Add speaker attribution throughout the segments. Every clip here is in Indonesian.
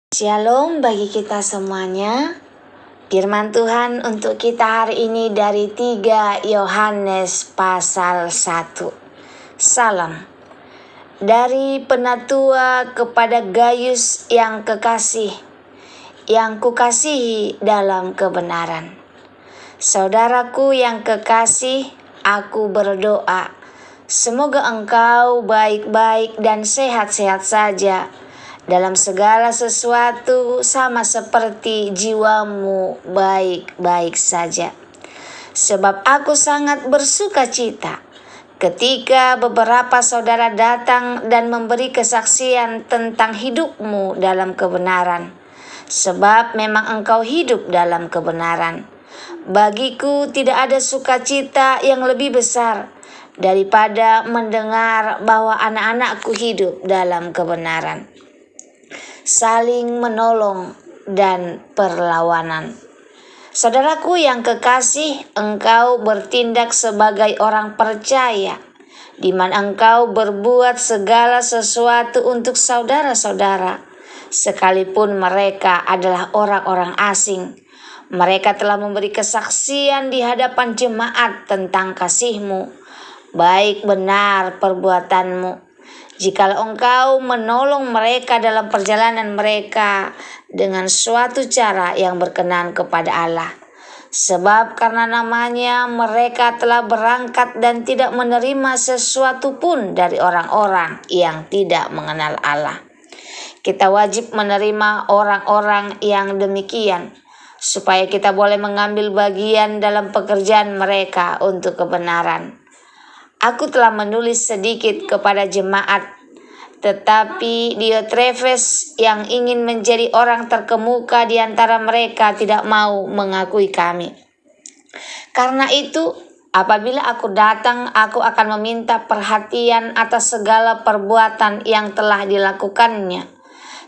Speaker 1: Shalom bagi kita semuanya. Firman Tuhan untuk kita hari ini dari 3 Yohanes pasal 1. Salam. Dari penatua kepada Gayus yang kekasih, yang kukasihi dalam kebenaran. Saudaraku yang kekasih, aku berdoa, semoga engkau baik-baik dan sehat-sehat saja dalam segala sesuatu, sama seperti jiwamu baik-baik saja. Sebab aku sangat bersuka cita ketika beberapa saudara datang dan memberi kesaksian tentang hidupmu dalam kebenaran. Sebab memang engkau hidup dalam kebenaran. Bagiku tidak ada sukacita yang lebih besar daripada mendengar bahwa anak-anakku hidup dalam kebenaran. Saling menolong dan perlawanan. Saudaraku yang kekasih, engkau bertindak sebagai orang percaya, di mana engkau berbuat segala sesuatu untuk saudara-saudara, sekalipun mereka adalah orang-orang asing. Mereka telah memberi kesaksian di hadapan jemaat tentang kasih-Mu, baik benar perbuatanmu. Jikalau engkau menolong mereka dalam perjalanan mereka dengan suatu cara yang berkenan kepada Allah. Sebab karena namanya mereka telah berangkat dan tidak menerima sesuatu pun dari orang-orang yang tidak mengenal Allah. Kita wajib menerima orang-orang yang demikian, supaya kita boleh mengambil bagian dalam pekerjaan mereka untuk kebenaran. Aku telah menulis sedikit kepada jemaat, tetapi Diotrefes yang ingin menjadi orang terkemuka di antara mereka tidak mau mengakui kami. Karena itu, apabila aku datang, aku akan meminta perhatian atas segala perbuatan yang telah dilakukannya.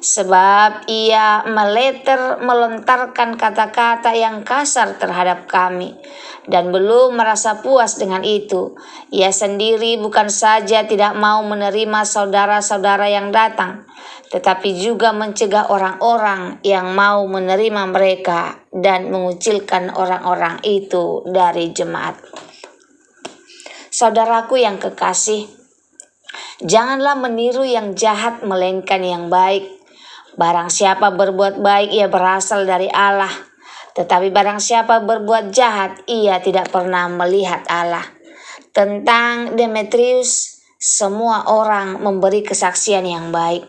Speaker 1: Sebab ia melontarkan kata-kata yang kasar terhadap kami, dan belum merasa puas dengan itu. Ia sendiri bukan saja tidak mau menerima saudara-saudara yang datang, tetapi juga mencegah orang-orang yang mau menerima mereka dan mengucilkan orang-orang itu dari jemaat. Saudaraku yang kekasih, janganlah meniru yang jahat melainkan yang baik. Barang siapa berbuat baik, ia berasal dari Allah. Tetapi barang siapa berbuat jahat, ia tidak pernah melihat Allah. Tentang Demetrius, semua orang memberi kesaksian yang baik.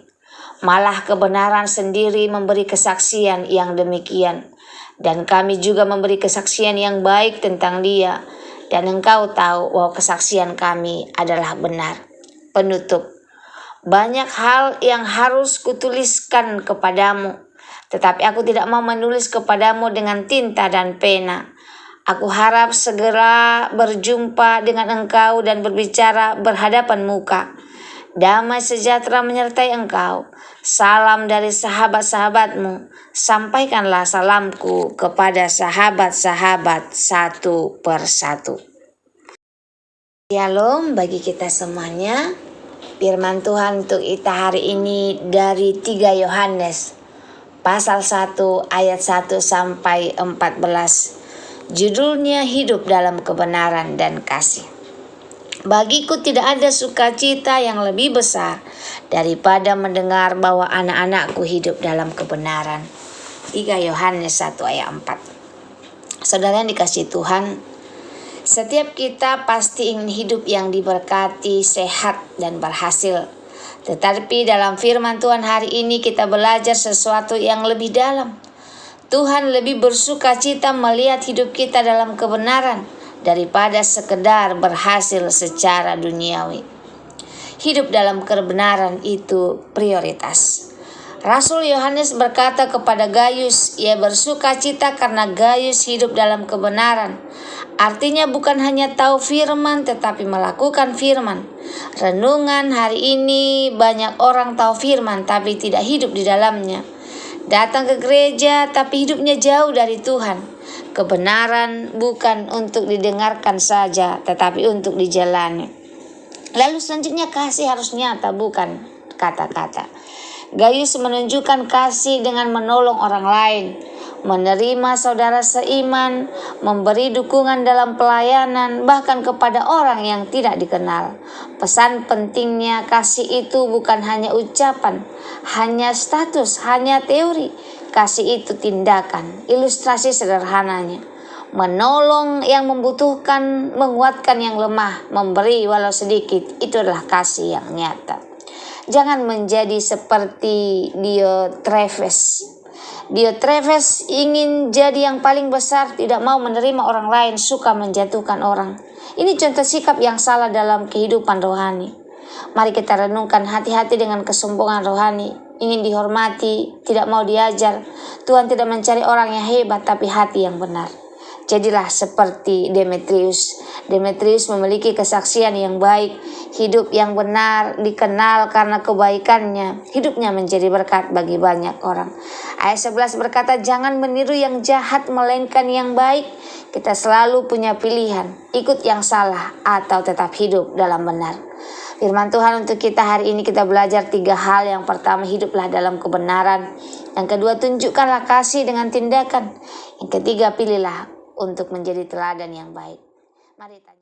Speaker 1: Malah kebenaran sendiri memberi kesaksian yang demikian. Dan kami juga memberi kesaksian yang baik tentang dia. Dan engkau tahu bahwa kesaksian kami adalah benar. Penutup. Banyak hal yang harus kutuliskan kepadamu, tetapi aku tidak mau menulis kepadamu dengan tinta dan pena. Aku harap segera berjumpa dengan engkau dan berbicara berhadapan muka. Damai sejahtera menyertai engkau. Salam dari sahabat-sahabatmu. Sampaikanlah salamku kepada sahabat-sahabat satu persatu. Shalom bagi kita semuanya. Firman Tuhan untuk kita hari ini dari 3 Yohanes pasal 1 ayat 1 sampai 14. Judulnya hidup dalam kebenaran dan kasih. Bagiku tidak ada sukacita yang lebih besar daripada mendengar bahwa anak-anakku hidup dalam kebenaran. 3 Yohanes 1 ayat 4. Saudara yang dikasihi Tuhan, setiap kita pasti ingin hidup yang diberkati, sehat, dan berhasil. Tetapi dalam firman Tuhan hari ini kita belajar sesuatu yang lebih dalam. Tuhan lebih bersuka cita melihat hidup kita dalam kebenaran daripada sekedar berhasil secara duniawi. Hidup dalam kebenaran itu prioritas. Rasul Yohanes berkata kepada Gayus, ia bersuka cita karena Gayus hidup dalam kebenaran. Artinya bukan hanya tahu firman tetapi melakukan firman. Renungan hari ini banyak orang tahu firman tapi tidak hidup di dalamnya. Datang ke gereja tapi hidupnya jauh dari Tuhan. Kebenaran bukan untuk didengarkan saja tetapi untuk dijalani. Lalu selanjutnya kasih harus nyata, bukan kata-kata. Gaius menunjukkan kasih dengan menolong orang lain, menerima saudara seiman, memberi dukungan dalam pelayanan, bahkan kepada orang yang tidak dikenal. Pesan pentingnya kasih itu bukan hanya ucapan, hanya status, hanya teori. Kasih itu tindakan. Ilustrasi sederhananya: menolong yang membutuhkan, menguatkan yang lemah, memberi walau sedikit. Itu adalah kasih yang nyata. Jangan menjadi seperti Diotrephes. Diotrephes ingin jadi yang paling besar, tidak mau menerima orang lain, suka menjatuhkan orang. Ini contoh sikap yang salah dalam kehidupan rohani. Mari kita renungkan, hati-hati dengan kesombongan rohani. Ingin dihormati, tidak mau diajar. Tuhan tidak mencari orang yang hebat, tapi hati yang benar. Jadilah seperti Demetrius. Demetrius memiliki kesaksian yang baik, hidup yang benar, dikenal karena kebaikannya. Hidupnya menjadi berkat bagi banyak orang. Ayat 11 berkata, jangan meniru yang jahat melainkan yang baik. Kita selalu punya pilihan, ikut yang salah atau tetap hidup dalam benar. Firman Tuhan untuk kita hari ini, kita belajar 3 hal. Yang pertama, hiduplah dalam kebenaran. Yang kedua, tunjukkanlah kasih dengan tindakan. Yang ketiga, pilihlah untuk menjadi teladan yang baik. Mari tanya.